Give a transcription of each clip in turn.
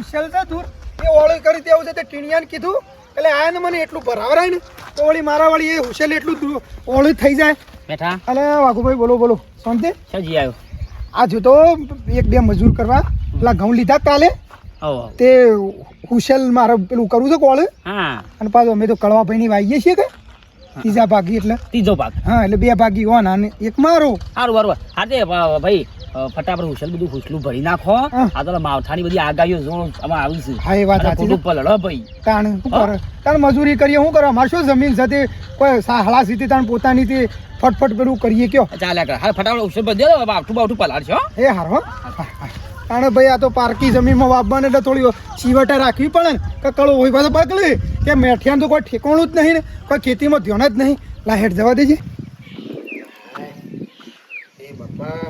હુશેલ છે દૂર એ ઓળી કરી તેવું છે તે ટીણિયાને કીધું એટલે આ ને મને એટલું ભરાવરાય ને તો વળી મારા વળી એ હુશેલ એટલું ઓળી થઈ જાય બેઠા અને વાઘુભાઈ બોલો શાંતિ સજી આવ્યો આ જો તો એક બે મજૂર કરવા પેલા ઘઉં લીધા કાલે તે હુશેલ મારે પેલું કરવું છે કોળ હા અને પાછું અમે તો કળવાભાઈ ની વાઈએ છીએ કે ત્રીજા ભાગી એટલે ત્રીજો ભાગ હા એટલે બે ભાગી હોવાના અને એક મારો સારું બરોબર હા તે ભાઈ ફટાફટ હુસલ બધું હુસલું ભરી નાખો આ તો માવઠાની બધી આગાહીઓ જો આમાં આવી છે હા એ વાત સાચી પલળો ભાઈ તાણ શું કરે તાણ મજૂરી કરીએ શું કરે અમારે શું જમીન સાથે કોઈ સાહળા સીધી તાણ પોતાની તે ફટફટ પેલું કરીએ કયો ચાલ્યા કર હા ફટાફટ હુસલ ભરી દે બાવઠું પલાળશો એ હારો તાણે ભાઈ આ તો પારકી જમીનમાં વાપવાને એટલે થોડી ચીવટા રાખવી પડે ને કે કળો હોય પાછો પકડી કે મેઠિયાનું તો કોઈ ઠેકાણું જ નહીં ને કોઈ ખેતીમાં ધ્યાન જ નહીં લા હેઠ જવા દેજે એ બાપા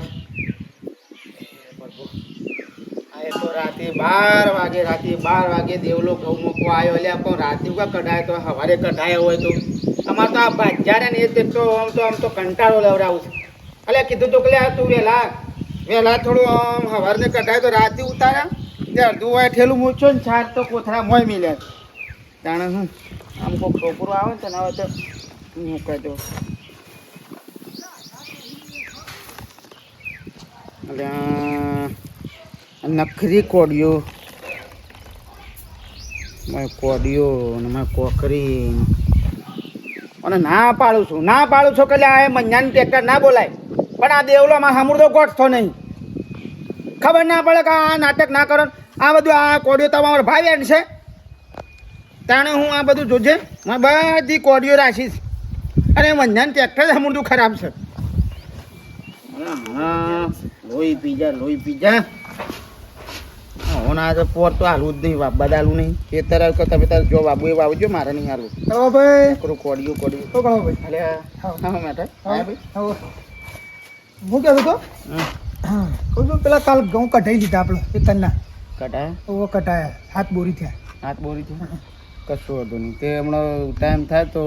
તો રાતે 12 વાગે દેવલો ઘઉં મૂકવા આવ્યો એટલે પણ રાતે કા કઢાય તો સવારે કઢાયો હોય તો અમારે તો આ બાજારે ને એ તો આમ તો કંટાળો લવડાવું છે એટલે કીધું તો કે તું વહેલા થોડું આમ સવારને કઢાય તો રાતે ઉતાર્યા તે અડધું હોય ઠેલું મૂછો ને છાર તો કોથળા મોય મિલ્યા જાણે હું આમ કોઈ છોકરો આવે ને હવે તો મૂકાય દો એટલે નખરી કોડિયો ને કોકરી અને ના પાડું છું કે આ મഞ്ഞાની ટ્રેક્ટર ના બોલાય પણ આ દેવલોમાં હમુરદો ગોઠતો નહીં ખબર ના પડે કે આ નાટક ના કરો આ બધું આ કોડિયો તમારો ભાઈ છે તાણે હું આ બધું જોજે બધી કોડિયો રાખીશ અને મഞ്ഞાની ટ્રેક્ટર જ હમુરદું ખરાબ છે લોહી પીજા હોના તો પોર તો હાલવું જ નહીં બદાલું નહીં એ તરફ કે તમે તાર જો બાબુ એ વાવજો મારે નહીં હાલવું ભાઈ કોડિયું તો કહો ભાઈ અલે હા મેટા હા ભાઈ હું કહેતો તો કહું છું પેલા કાલ ઘઉં કઢાઈ લીધા આપણે એ તન્ના કઢાયા હાથ બોરી થયા કશું હતું નહીં તે હમણાં ટાઈમ થાય તો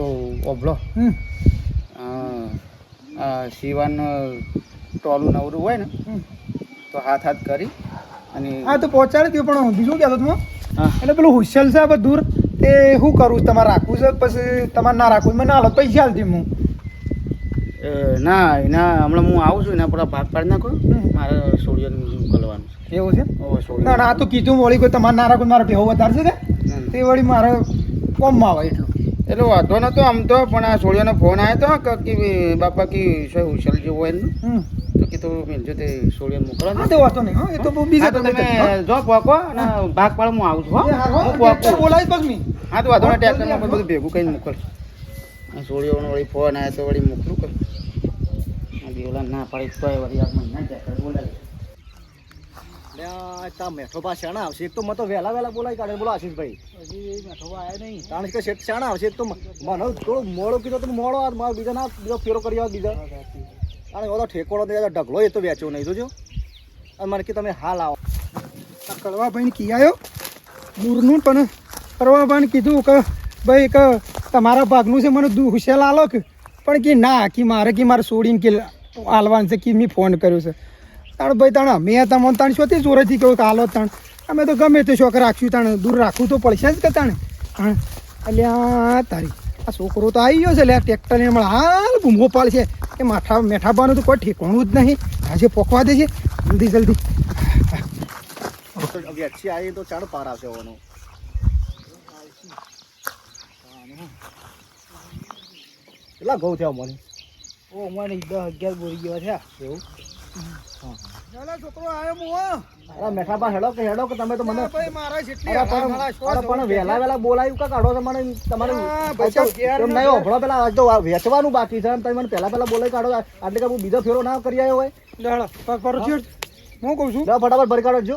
ઓભળો શિવાનું ટોલું નવરું હોય ને તો હાથ કરી અને હા તો પહોંચાડી દઉં પણ બીજું કહેતો તું એટલે પેલું હુશેલ છે આપણે દૂર તે શું કરું તમારે રાખવું છે પછી તમારે ના રાખવું મને હાલત પૈસા હાલતી હું ના એના હમણાં હું આવું છું એના પર ભાગ પાડી નાખો મારે સોડિયાને મોકલવાનું છે એવું છે ના ના આ તો કીધું વળી કોઈ તમારે ના રાખવું મારે ભેવો વધારશે કે તે વળી મારે કોમમાં આવે એટલે વાંધો નતો આમ તો પણ આ સોડિયાનો ફોન આવ્યો હતો કે બાપા કી શું હુશેલ જેવું હોય ને તો કીધું મિલજો તે સોડિયાને મોકલવા હા તો વાંધો નહીં એ તો બીજા તમે જો પોકો અને ભાગ પાડ હું આવું છું હું પોકો બોલાવીશ બસ મી હા તો વાંધો નહીં ટ્રેક્ટરમાં બધું ભેગું કરીને મોકલ સોડિયાનો વળી ફોન આવ્યો તો વળી મોકલું કર દેવલા ના પાડી તો વળી આ મહિના ટ્રેક્ટર બોલાવી તા મેઠો પા શાણા આવશે એક તો મને તો વહેલા બોલાવી કાઢે બોલો આશીષભાઈ હજી મેઠો આવ્યા નહીં કારણ કે શેઠ શાણા આવશે એક તો મને થોડું મોડો કીધો તો મોડો મારો બીજો ફેરો કરી આવે બીજા અને ઓલો ઠેકોડો ઢગલો એ તો વેચ્યો નહીં જોજો અને મને કે તમે હાલ આવો કળવાભાઈને કી આવ્યો દૂરનું પણ કળવાભાઈને કીધું કે ભાઈ કે તમારા ભાગનું છે મને હુશેલ આલો કે પણ કે ના કે મારે છોડીને કે હાલવાનું છે કે મેં ફોન કર્યો છે તાણ ભાઈ તાણ મેં તમને તાણ શોથી ચોરેથી કહ્યું કે હાલો તાણ અમે તો ગમે તે શોખ રાખશું તાણ દૂર રાખવું તો પડશે જ કે તાણે અલ્યા તારી આ છોકરો તો આવી ગયો છે એટલે ટ્રેક્ટર ને હમણાં હાલ બૂમો પાડશે કે મેઠાબાનું તો કોઈ ઠેકાણું જ નહીં આજે પોકવા દે છે જલ્દી વેચી આવી તો ચાડ પાર આવશે હોવાનો કેટલા ઘઉં થયા મને મને 10-11 બોરી જેવા થયા એવું છોકરો આવ્યો મેઠાબા હેડો કે તમે તો મને પણ વહેલા બોલાવ્યું કા કાઢો તમારે પેલા આજ તો વેચવાનું બાકી છે તમે મને પહેલા બોલાવી કાઢો એટલે કે હું બીજો ફેરો ના કરી આવ્યો હોય હું કહું છું ફટાફટ ભરી કાઢો જો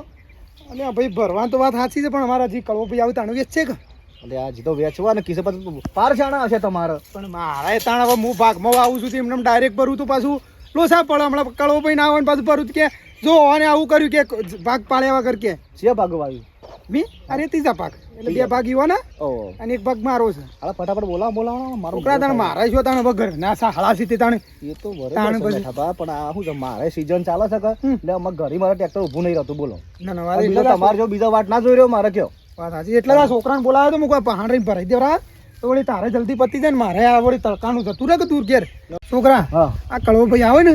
અને ભાઈ ભરવાનું તો વાત સાચી છે પણ અમારા હજી કળવો ભાઈ આવું તાણું વેચશે કે એટલે આ જીતો વેચવા ને કિસ્સે પાછું પાર છાણા હશે તમારે પણ મારા તાણ હવે હું ભાગમાં આવું છું એમને ડાયરેક્ટ ભરું તો પાછું લોસા પડે હમણાં કળવો ભાઈ ના આવે પાછું ભરું કે જો અને આવું કર્યું કે ભાગ પાડ્યા વગર કે છે ભાગો આવ્યું મી અરે ત્રીજા ભાગ એટલે બે ભાગ ઈવો ને ઓ અને એક ભાગ મારો છે હાલો ફટાફટ બોલાવો મારો છોકરા તને મારા છો તાણે વગર ના સા હળા સીતે તાણે એ તો તાણે બરાબર પછી. છે બેઠા પણ આ શું છે મારે સીઝન ચાલે છે કે એટલે અમારે ઘરે મારે ટ્રેક્ટર ઊભું નહીં રહેતું બોલો ના ના આ મારે બીજો એટલે તમારે જો બીજા વાટ ના જોઈ રહ્યો મારે કયો વાત સાચી એટલે આ છોકરાને બોલાવ્યો તો મૂકવા પહાણ રહીને ભરાઈ દેવરા તો વળી તારે જલ્દી પતી જાય ને મારે આ વળી તડકાનું જતું રહે કે દૂર ઘેર છોકરા હા આ કળવો ભાઈ આવે ને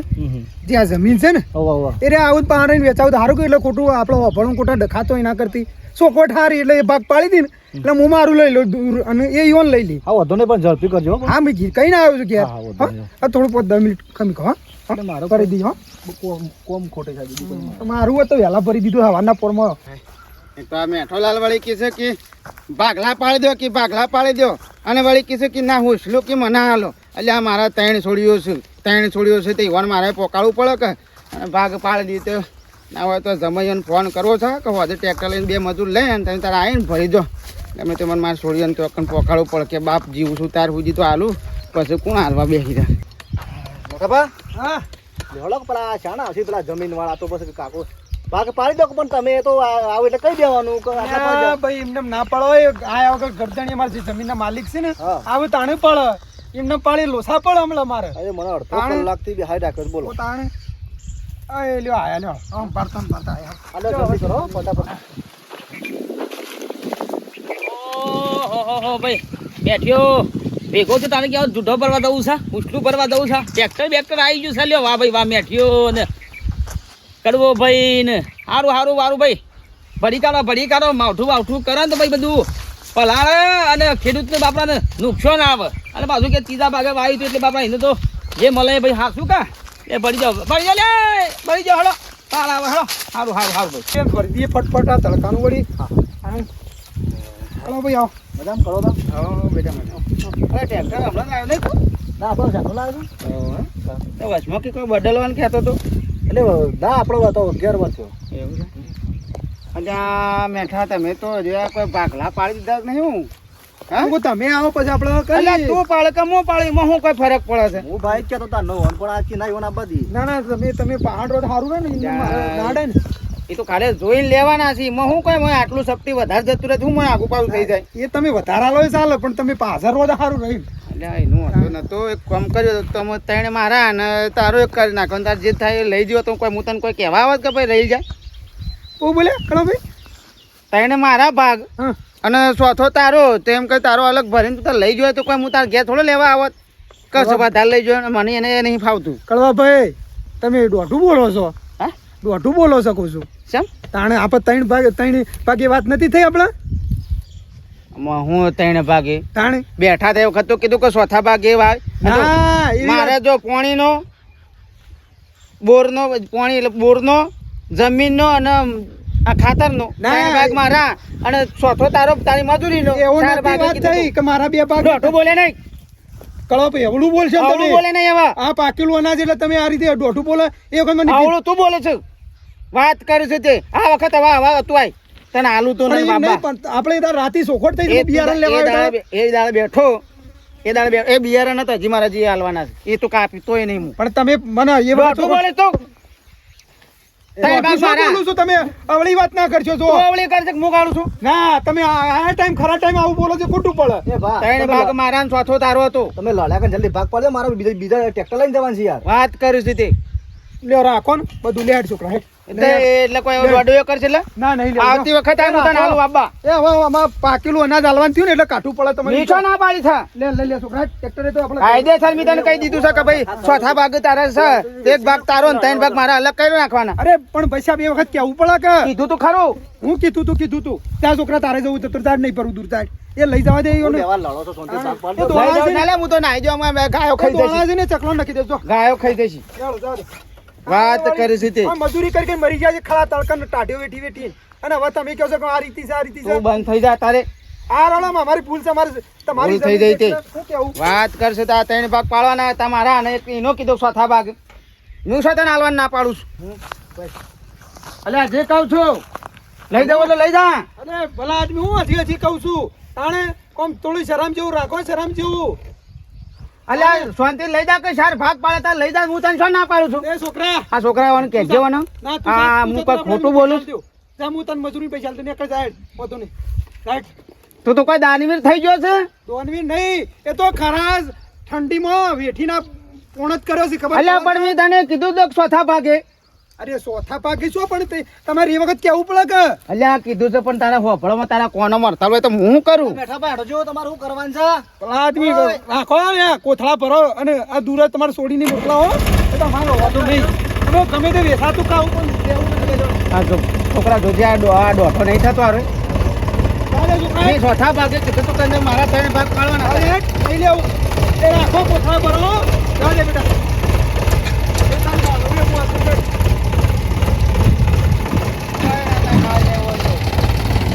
જે આ જમીન છે ને હોવા એ રે આવું પહાણ રહીને વેચાવું તો સારું કે એટલે ખોટું આપણે અભણું ખોટા ડખાતો એના કરતી ચોખવટ હારી એટલે એ ભાગ પાડી દી ને એટલે હું મારું લઈ લઉં દૂર અને એ યોન લઈ લી હા વધુ નહીં પણ ઝડપી કરજો હો. હા મેં કઈ ના આવ્યો છું ઘેર હા, વાંધો નહીં. હા થોડું 5-10 મિનિટ ખમી કહો એટલે મારો કરી દીધો હો. કોમ ખોટે છે બીજું કોઈ નહીં. મારું હોય તો વહેલા ભરી દીધું હવાના પોરમાં તો આ મેઠોલાલ વળી કહે છે કે ભાગલા પાડી દો કે ભાગલા પાડી દો અને વળી કહે છે કે ના હોસલો કે મને હાલો એટલે આ મારા ત્રણ છોડીઓ છે તે ઈવન મારે પોકાળવું પડે કે અને ભાગ પાડી દીધો તો ના હોય તો જમાઈઓને ફોન કરવો છે કે વધુ ટ્રેક્ટર લઈને 2 મજૂર લઈ અને તમે તારે આવીને ભરી દો ગમે તે મને મારે છોડીઓને તો અકન પોકાળવું પડે કે બાપ જીવું છું તાર સુધી તો હાલું પછી કોણ હાલવા બેસી રહ્યા મોટાભા, હા લેવડો કે પેલા શાણા હશે પેલા જમીન વાળા તો પછી કાકો ભાગ પાડી દો પણ તમે તો આવો એટલે કહી દેવાનું કે આટલા ના પાંચ ભાઈ એમને ના પાડો એ આયા વગર ગરદણી અમારા જે જમીનના માલિક છે ને હા. આવે તાણે પડે એમને પાડી લોસા પડે હમણાં મારે અરે મને અડધો તાણે. કલાકથી બેહાઈ રાખ્યો છે, બોલો ઓ તાણે એ લ્યો આયા લ્યો આમ પાડતા ને પાડતા આયા હાલો જલ્દી કરો ફટાફટ ઓહો ભાઈ બેઠ્યો ભેગો છે તારે કેવો જૂઠો ભરવા દઉં છે ઉછલું ભરવા દઉં છે ટ્રેક્ટર બેક્ટર આવી ગયું છે લ્યો વાહ ભાઈ વાહ મેઠ્યો ને કડવો ભાઈ ને હારું વારું ભાઈ ભરી કાઢો માવઠું વાવઠું કરે ને તો ભાઈ બધું પલાળે અને ખેડૂતને બાપડાને નુકસાન આવે અને પાછું કે ત્રીજા ભાગે વાવ્યું હતું એટલે બાપડા એને તો જે મળે ભાઈ હાકશું કા એ ભરી જાઓ હળો સારા આવે હળો સારું ભાઈ એમ ભરી દઈએ ફટફટ આ તડકાનું વળી હા ચાલો ભાઈ આવો મજામાં કરો તો હા બેટા મને અરે ટ્રેક્ટર હમણાં આવ્યો નહીં તું? ના આપણો શાનો લાવ્યો તો વચમાં કે કોઈ બદલવાનું કહેતો હતો એટલે ના આપણો હતો 11 વર્ષ થયો એવું છે અને આ મેઠા તમે તો હજી આ કોઈ ભાગલા પાડી દીધા જ નહીં હું હા હું કહું તમે આવો પછી આપણે એટલે કરીએ તું પાડે કે હું પાડે એમાં શું કોઈ ફરક પડે છે હું ભાઈ કહેતો તા નો પણ આ ચીના યોના બધી ના ના તમે પહાડ રોડ સારું રહે ને એમને મારે નાડે ને એ તો ખાલી જોઈને લેવાના છે એમાં શું કોઈ મને આટલું સપ્તી વધારે જતું રહે હું મને આગુ પાછું થઈ જાય એ તમે વધારા લો ચાલે પણ તમે પાછળ રોડ સારું રહ્યું એટલે એનું હતું નતો એક કામ કર્યો તો તમે ત્રણે મારા અને તારો એક કરી નાખો અને તાર જે થાય એ લઈ જયો તો કોઈ હું તને કોઈ કહેવા આવત કે ભાઈ રહી જાય ઓ બોલે કળો ભાઈ ત્રણે મારા ભાગ હા અને ચોથો તારો તો એમ કે તારો અલગ ભરીને તું તાર લઈ જોયો તો કોઈ હું તાર ઘેર થોડો લેવા આવત કશો વધારે લઈ જોયો અને મને એને નહીં ફાવતું કળવા ભાઈ તમે દોઢું બોલો છો હા દોઢું બોલો શકો છો શેમ તાણે આપણે ત્રણ ભાગે વાત નથી થઈ આપણા હું ત્રણે ભાગે તાણે બેઠા તે વખત તો કીધું કે ચોથા ભાગે વાય ના એવી મારે વાત- જો પાણીનો બોરનો પાણી એટલે બોરનો જમીનનો અને આ ખાતરનો ના. ત્રણ ભાગ મારા અને ચોથો તારી મજૂરીનો એવું ચાર નથી ભાગે વાત કીધું થઈ તું. કે મારા બે ભાગ દોઢું બોલે નહીં કળો ભાઈ એવડું બોલશો ને આવડું તમે બોલે નહીં એવા આ પાકેલું અનાજ એટલે તમે આ રીતે દોઢું બોલે એ વખત મને આવડું તું બોલે છે વાત કરે છે તે આ વખત હવે તું આય તને આલુ તો પણ નહીં એમ નહીં, બાબા પણ આપણે તાર રાતી સોખોટ થઈ ગઈ બિયારણ લેવા આવ્યા હતા. એ દાડે બેઠો એ બિયારણ હતા હજી મારા જે હાલવાના છે એ તો કાપી તોય નહીં હું પણ તમે મને એ વાત દોઢું બોલે તો ત્રણ ભાગ મારા બોલું છું તમે અવળી વાત ના કરશો જો તું આવડી કરે છે કે હું કાઢું છું ના તમે આ ટાઈમ ખરા ટાઈમ આવું બોલો છો ખોટું પડે એ ભા ત્રણ ભાગ મારા ને ચોથો તારો હતો તમે લડ્યા કે જલ્દી ભાગ પાડજો મારા બીજા ટ્રેક્ટર લઈને જવાનું છે યાર વાત કરું છું તે લ્યો રાખો ને બધું લેડ છોકરા હેડ. એટલે કોઈ દોડો કરશે એટલે ના નહીં લ્યો. આવતી વખત આ તને હાલું બાબા એ હવે આમાં પાકેલું અનાજ હાલવાનું થયું ને એટલે કાઠું પડે તમારે મીઠો ના પાડી છે લે છોકરા ટ્રેક્ટરે તો આપણે કાયદેસર મેં તને કહી દીધું છે કે ભાઈ ચોથા ભાગ તારા છે એક ભાગ તારો ને ત્રણ ભાગ મારા અલગ કરી નાખવાના અરે પણ પૈસા બે વખત કેવું પડે કે કીધું તું ખરું હું કીધું તું ત્યાં છોકરા તારે જવું તો તારે નહીં પડવું દૂર થાય એ લઈ જવા દે હું ને વ્યવહાર લડો છો શાંતિ ભાગ એ પાડજો તો- લઈ જાઓ, ના લે, હું તો નાઈ જાઉં, અમે ગાયો ખાઈ જઈશું ને ચકલો નાખી દેજો ગાયો ખાઈ જઈશું ચાલો જવા દે. વાત કરી છે તે આ મજૂરી કરી મરી જાય છે ખરા તડકા ટાઢીઓ વેઠી અને હવે તમે કહો છો કે આ રીતિ છે આ રીતિ છે તું બંધ થઈ જા તારે આ રળામાં અમારી ભૂલ છે તમારી ભૂલ થઈ ગઈ તે. શું કેવું વાત કરશે તો આ ત્રણ ભાગ પાડવાના હતા મારા અને એક એનો કીધું ચોથા ભાગ હું સાથે હાલવાનું ના પાડું છું અલ્યા જે કહું છું લઈ જાવ એટલે લઈ જા અરે ભલા આદમી હું હજી કહું છું તાણે કોમ થોડી શરમ જેવું રાખો શરમ જેવું અલ્યા શાંતિ લઈ જા કે ચાર ભાગ પાડે તાર લઈ જા હું તને શું ના પાડું છું એ છોકરા આ છોકરાઓને કહેજે ને ના, તું આ તું હું તો કોઈ આપણે ખોટું બોલું છું? જા હું તને મજૂરી પૈસા આલતો ને એક જ સાઈડ હોતો નહીં સાઈડ તું તો કોઈ દાનવીર થઈ ગયો છે દોનવી નહીં એ તો ખરાજ ઠંડીમાં વેઠીના પોણત કર્યો છે ખબર અલ્યા પણ મેં તને કીધું તો ચોથા ભાગે અરે ચોથા પાકે શું પણ તમારે એ વખત કેવું પડે કે અલ્યા કીધું છે પણ તારા હોફળોમાં તારા કોનો મરતા હોય તો હું કરું બેઠા બેઠો જો તમારે શું કરવાનું છે પેલા આદમી રાખો ને કોથળા ભરો અને આ દૂર જ તમારે છોડીને મોકલાવો એ તો મારો વાંધો નહીં તમે ગમે તે વેસાતું કાવું પણ દેવું નથી. હા જો છોકરા જોજે આ દોઢો નહીં થતો અરે ચાલે છોકરા. મેં ચોથા ભાગે કીધું તું તને મારા 3 ભાગ પાડવાના અરે લઈ લેવું એ રાખો કોથળા ભરો જાજે બેટા એ તારું બાળું એ બુઆ સુંદર.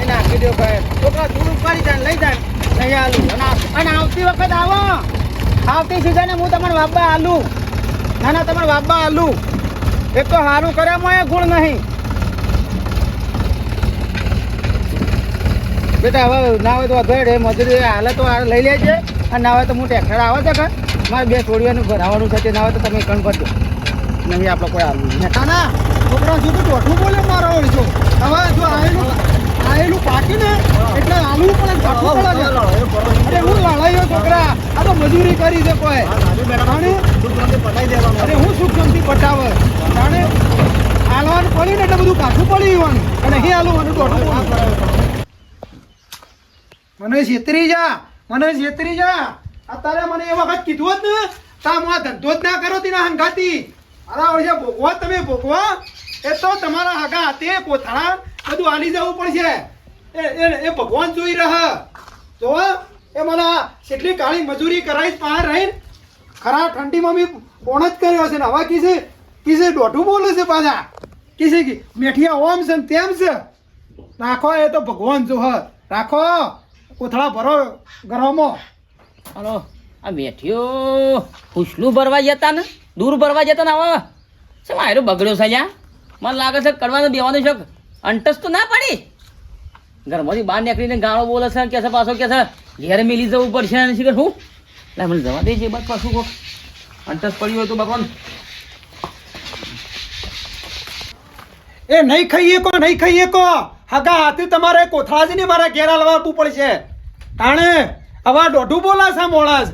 એને આપી દો ભાઈ છોકરા દૂર ઉપાડી જાય લઈ જાય લઈ આલું અને આવતી વખત આવો આવતી સીઝને હું તમારે વાપા આલું ના તમારે વાપા આલું એક તો સારું કર્યામાં એ ગુણ નહીં બેટા હવે ના હોય તો અધેડ એ મજૂરી હાલે તો લઈ લેજે અને ના હોય તો હું ટ્રેક્ટર આવે છે કે મારે 2 છોડીઓનું ભરાવાનું છે તે ના હોય તો તમે કણ ભરજો નહીં આપણે કોઈ આલું નહીં ના ના છોકરા શું તો દોઢું બોલે મારો છો હવે જો આયેલું પાકી ને એટલે આલુ પણ કાઢવું પડે છે. અરે હું લડાયો છોકરા આ તો મજૂરી કરી છે કોઈ અરે હું સુખ શાંતિ પટાવે જાણે હાલવાનું પડ્યું ને એટલે બધું કાઢવું પડ્યું અને અહીં હાલવાનું દોઢું મને છેતરી જા અત્યારે મને એ વખત કીધું જ ને તા હું આ ધંધો જ ના કરો તેના હંગાતી અરે ઓળશે ભોગવા તમે ભોગવા એ તો તમારા હગા હાથે કોથળા બધું હાલી જવું પડશે એ ભગવાન જોઈ રહે જો એ મને કેટલી કાળી મજૂરી કરાવી બહાર રહીને ખરા ઠંડીમાં મેં કોણ જ કર્યો છે ને હવે કીસે દોઢું બોલે છે પાછા કીસે મેઠિયા ઓમ છે ને તેમ છે રાખો એ તો ભગવાન જો હ રાખો કોથળા ભરો ગરમો હાલો આ મેઠિયો હુસલું ભરવા જતા ને દૂર ભરવા જતા ને હવે શું આયરો બગડ્યો છે લ્યા મને લાગે છે કરવાનું બેવાનું છે અંટસ તો ના પડી ઘરમાંથી બહાર નીકળીને ગાળો બોલે છે કે છે પાછો કે છે ઘેર મિલી જવું પડશે અને શીખર હું લા મને જવા દે છે બસ પાછું કોક અંટસ પડ્યું હોય તો ભગવાન એ નહીં ખાઈએ કો હગા હાથે તમારે કોથળા જ ને મારા ઘેર લાવવું પડશે તાણે હવે દોઢું બોલા છે મોળાસ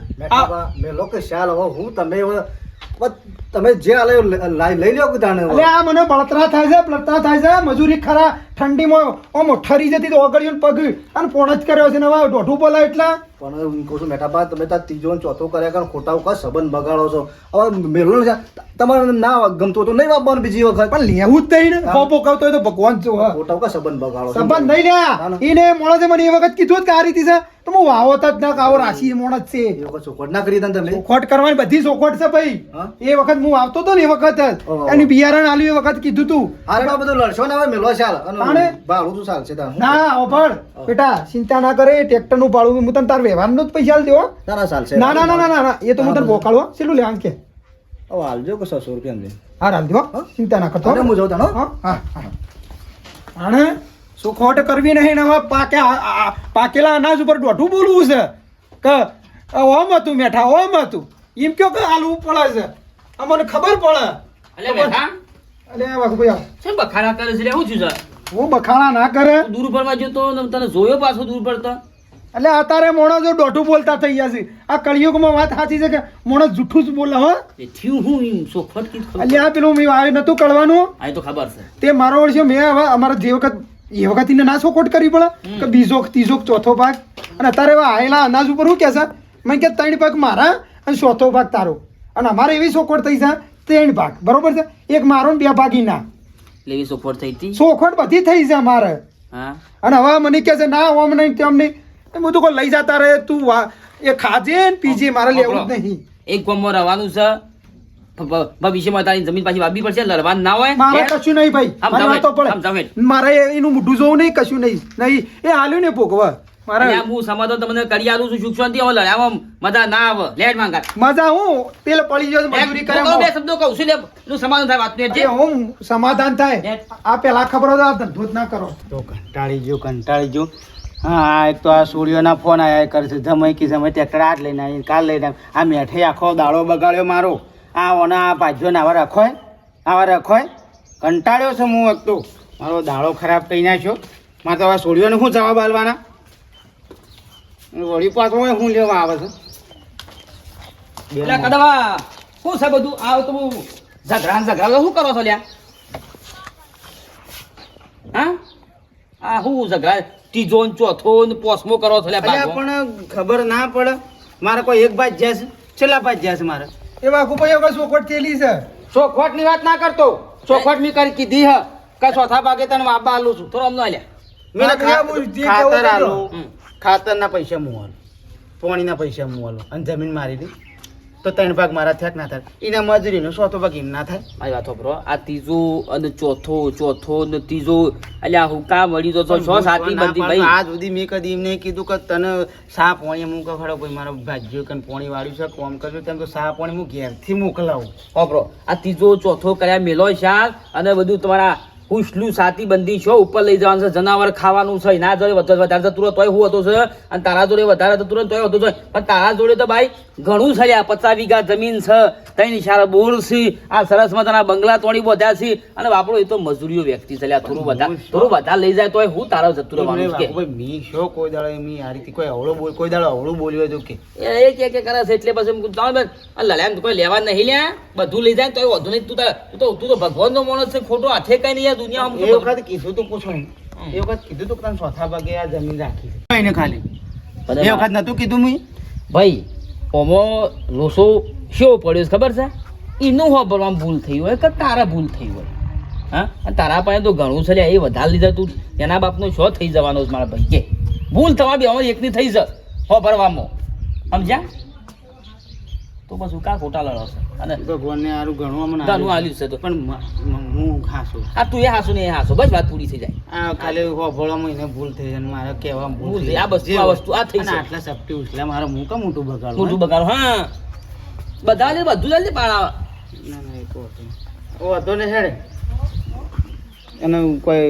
મેં લોકો શાલ હવે હું તમે જે લઈ લ્યો દાણે એટલે આ મને બળતરા થાય છે મજૂરી ખરા ઠંડીમાં ઓમ ઠરી જતી તો ઓગળ્યું ને પગ અને પોણ જ કર્યો છે ને હવે દોઢું બોલા એટલા પણ હું કહું છું મેટાબા તમે તાર ત્રીજો ને ચોથો કર્યા કારણ ખોટા કા સંબંધ બગાડો છો હવે મેલો છે તમારે ના ગમતો તો નહીં વાપરવાનું બીજી વખત પણ લેવું જ નહીં ને પોપો કહતો હોય તો ભગવાન જો ખોટા કા સંબંધ બગાડો સંબંધ નહીં લ્યા એને મોણસે મને એ વખત કીધું કે આ રીતે છે તો હું વાવત જ ના આવો રાશિ મોણ જ છે એ વખત ચોખવટ ના કરી હતા ને તમે ચોખવટ કરવાની બધી ચોખવટ છે ભાઈ હા? એ વખત હું આવતો તો ને એ વખત જ ઓહો. એની બિયારણ આલ્યું એ વખત કીધું તું આ બધું લડશો ને હવે મેલો ચાલ તાણે? અને ભાડું તો ચાલશે તાર ના ઓભળ બેટા ચિંતા ના કરે ટ્રેક્ટર નું ભાડું હું તને તાર વ્યવહારનો જ પૈસા દેવો તારા ચાલશે ના ના ના ના ના એ તો હું તને બોકાળો કેટલું લે આંકે હવે હાલજો કે 600 રૂપિયા દે હા રાલ દેવો ચિંતા ના કરતો હું જાઉં તાનો હા હા આને સુખોટ કરવી નહીં ને હવે પાકેલા અનાજ ઉપર દોઢું બોલવું છે કે ઓમ હતું મેઠા ઓમ હતું એમ કયો કે હાલવું પડે છે અમને ખબર પડે અલે બેઠા અલે વાઘભાઈ આવ. શું બખાડા કરે છે લે શું થયું છે હું બખાડા ના કરે દૂર ભરવા જતો ને તને જોયો પાછો દૂર ભરતા એટલે અત્યારે મોણસ જો દોઢું બોલતા થઈ ગયા છે આ કળિયુગમાં વાત સાચી છે કે મોણસ જૂઠું જ બોલે હો એ થયું હું એમ સોફટ કીધું એટલે આ પેલું મેં આવ્યું નતું કળવાનું આ તો ખબર છે તે મારો વર્ષે મેં હવે અમારા જે વખત એ વખત એને ના સોકોટ કરી પડે કે બીજો ત્રીજો ચોથો ભાગ અને અત્યારે હવે આયેલા અનાજ ઉપર શું કે છે મેં કે 3 ભાગ મારા અને ચોથો ભાગ તારો અને અમારે એવી સોકોટ થઈ છે 3 ભાગ બરોબર છે એક મારો ને 2 ભાગ ઈના લેવી સોફટ થઈ હતી સોકોટ બધી થઈ છે અમારે હા અને હવે મને કહે છે ના ઓમ નહીં તેમ નહીં હું તો કોઈ લઈ જતા રહે તું એ ખાજે ને પીજે મારે લેવું જ નહીં એક ગામમાં રહેવાનું છે ભવિષ્યમાં તારી જમીન પાછી વાપવી પડશે લડવાનું ના હોય મારે કશું નહીં ભાઈ આમ મારે જાવ વાતો હેઠ, આમ જાવ પડે હેઠ. મારે એનું મોઢું જોવું નહીં કશું નહીં એ હાલ્યું ને ભોગવા મારે અલ્યા હું સમાધાન તમને કરી આલું છું સુખ શાંતિ હવે લડ્યામાં મજા ના આવે લેટ માંગા મજા હું તેલ પડી ગયો તો મજૂરી કરે બે શબ્દો કહું છું લે એનું સમાધાન થાય વાતનું જે એટલે હું સમાધાન થાય આ પેલા ખબર હતો આ ધંધો જ ના કરો તો કંટાળી ગયો હા એક તો આ સૂર્યોના ફોન આયા કરે છે જમાઈ કે જમાઈ ટ્રેક્ટર આજ લઈને આવી કાલ લઈને આવી. આ મેઠે આખો દાડો બગાડ્યો મારો આ ઓના આ ભાજ્યો ને આવા રખોય કંટાળ્યો છે હું એક તો મારો દાડો ખરાબ કરી નાખ્યો. મારે તો હવે છોડીઓને શું જવાબ આલવાના? વળી પાછો હોય શું લેવા આવે છે? એટલે કદવા શું છે બધું આવ તો ઝઘડા શું કરો છો લ્યા? હા આ શું ઝઘડા ત્રીજો ને ચોથો ને પોસમો કરો છો લ્યા? અલ્યા ભાગો. પણ ખબર ના પડે. મારે કોઈ એક બાજ જ્યાં છે, છેલ્લા બાજ જ્યાં છે મારે. એ વાઘુભાઈ હવે ચોખવટ થયેલી છે. ચોખવટની વાત ના કરતો. ચોખવટ મેં કરી કીધી હ કે ચોથા ભાગે તને વાપા આલું છું. થોડો અમને લ્યા. મેં હા, ખા- હું જે ખાતર કહું આલું, હમ. ખાતરના પૈસા હું આલું, પાણીના પૈસા હું આલું અને જમીન મારી દી તો 3 ભાગ મારા થયા કે ના થાય? એના મજૂરીનો 100 ભાગ એમ ના થાય? મારી વાત સાંભળો. આ ત્રીજો અને ચોથો ને ત્રીજો અલ્યા હું કામ વળી તો છો સાતી બધી ભાઈ. આજ સુધી મેં કદી એમ નહીં કીધું કે તને સા પાણી હું કફાડો ભાઈ મારો ભાજ્યો કે પાણી વાળ્યું છે કોમ કરજો તેમ તો સા પાણી હું ઘેરથી મોકલાવું. સાંભળો આ ત્રીજો ચોથો કર્યા મેલો શાક અને બધું તમારા ઉછલું સાતી બંધી છો ઉપર લઈ જવાનું છે, જનાવર ખાવાનું છે. ના જોડે વધારે જતું રહે તોય હું હતો છે અને તારા જોડે વધારે જતું રહે તોય હતો છે. પણ તારા જોડે તો ભાઈ ઘણું છે લ્યા. 50 વીઘા જમીન છે, 3 સારા બોર છે, આ સરસ મજાના બંગલા તોડી બધા છે અને બાપડો એ તો મજૂરીઓ વ્યક્તિ છે લ્યા. થોડું વધારે લઈ જાય તોય હું તારા જતું રહેવાનું છે કે ભાઈ મી શો કોઈ દાડો એમ આ રીતે કોઈ અવળો બોલ કોઈ દાડો અવળું બોલ્યો હતું કે એ કે કરે છે એટલે પછી એમ જાણ બેન લડ્યા કોઈ લેવા નહીં લ્યા. બધું લઈ જાય તોય વધુ નહીં. તું તો ભગવાનનો માણસ છે, ખોટો હાથે કઈ નહીં યાર દુનિયા. એ વખત કીધું તું પૂછો ને એ વખત કીધું તું કે તને ચોથા ભાગે આ જમીન રાખી છે એને ખાલી એ વખત નતું કીધું મેં? ભાઈ ઓમો લોસો શો પડ્યો છે ખબર છે? એનું વાપરવામાં ભૂલ થઈ હોય કે તારા ભૂલ થઈ હોય? હા અને તારા પાસે તો ઘણું છે લ્યા. એ વધારે લીધા તું એના બાપનો શો થઈ જવાનો છે મારા ભાઈ કે ભૂલ થવા બી હવે એકની થઈ જશે વાપરવામાં. સમજ્યા? તો બસ કા ખોટા લડો છે અને ભગવાનને સારું ઘણું અમને ઘણું આલ્યું છે તો. પણ હું ખાશું આ તું એ હાસું ને એ હાસું બસ વાત પૂરી થઈ જાય. આ ખાલી હોભળવામાં એને ભૂલ થઈ જાય અને મારે કહેવામાં ભૂલ ભૂલ થઈ. આ વસ્તુ આ થઈ અને છે. આટલા સપટી ઉછલા મારે હું કામ મોટું બગાડું? મોટું બગાડો. હા બધા લે બધું જલ્દી પાણા. ના ના એક વાતો ને હેડે અને કોઈ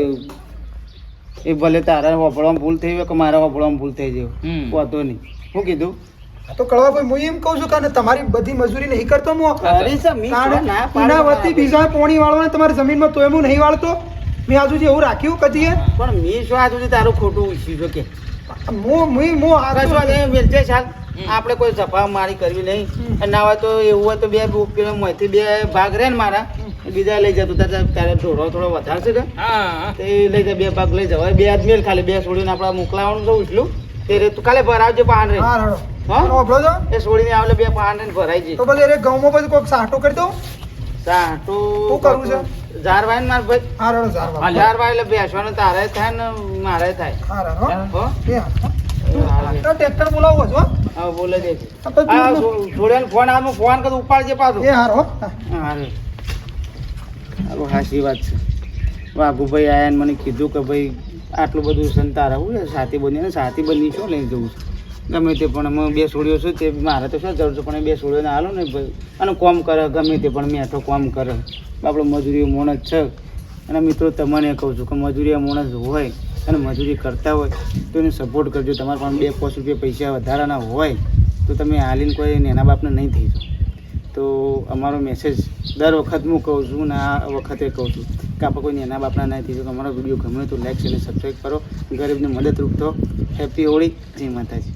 એ ભલે તારા હોભળવામાં ભૂલ થઈ હોય કે મારા હોભળવામાં ભૂલ થઈ જાય વાતો નહીં. શું કીધું? આ તો કળવાભાઈ હું એમ કહું છું કે તમારી બધી મજૂરી નહીં કરતો હું. અરે સર, મેં કારણ ના પાડી એના વતી બીજા પોણી વાળવાને તમારી જમીનમાં તોય હું નહીં વાળતો. મેં આજુ જે એવું રાખ્યું કદી પણ મેં શું આજ સુધી તારું ખોટું ઉછ્યું છે કે વેચે ચાલ આપણે કોઈ સફા મારી કરવી નહીં. અને ના હોય તો એવું હોય તો બે પેલા મોંથી બે ભાગ રહે ને મારા બીજા લઈ જતું તારે ઢોરો થોડો વધારે છે કે હા તે લઈ જાય 2 ભાગ લઈ જવાય. 2 જ મેલ ખાલી 2 છોડીને આપણે મોકલાવાનું છે ઉછલું તે રે તું કાલે ભરાવજે પાન રે. હા રડો હા? વાપરો છો એ છોડીને આવે 2 પાન રે ભરાઈ જઈ તો પછી અરે ઘઉંમાં પછી કોઈક સાટો કરી દો. સાટું શું કરવું છે? ઝાર વાય ને માર ભાઈ હા રડો સાર વાપરો. ઝાર વાય એટલે બેસવાનું તારે થાય ને મારે થાય. હા રડો હો એ હા તો ટ્રેક્ટર બોલાવો છો હા બોલે દે આ તો હા તું- છોડ્યાને ફોન આમાં ફોન કર ઉપાડજે પાછું. એ હારો હા રે હારું સાચી વાત છે. વાઘુભાઈ આયા ને મને કીધું કે ભાઈ આટલું બધું સંતારા હું સાથી બની ને સાથી બની શું લઈને જવું છે ગમે તે પણ અમે 2 છોડીઓ છું તે મારે તો શું જરૂર છે પણ એ 2 છોડીઓને હાલો ને ભાઈ અને કોમ કરે ગમે તે પણ મેં તો કોમ કરે આપણો મજૂરી મોણસ છે. અને મિત્રો તમને કહું છું કે મજૂરી મોણસ હોય અને મજૂરી કરતા હોય તો એને સપોર્ટ કરજો. તમારા પણ 2-5 રૂપિયા પૈસા વધારાના હોય તો તમે હાલીને કોઈ નેના બાપને નહીં થઈ જાઓ. તો અમારો મેસેજ દર વખત હું કહું છું ને આ વખતે કહું છું કે આપણે કોઈ નેના બાપના નહીં થઈ જાઓ. અમારો વિડીયો ગમે તો લાઈક અને સબસ્ક્રાઈબ કરો. ગરીબને મદદરૂપ થો. હેપી હોળી. જય માતાજી.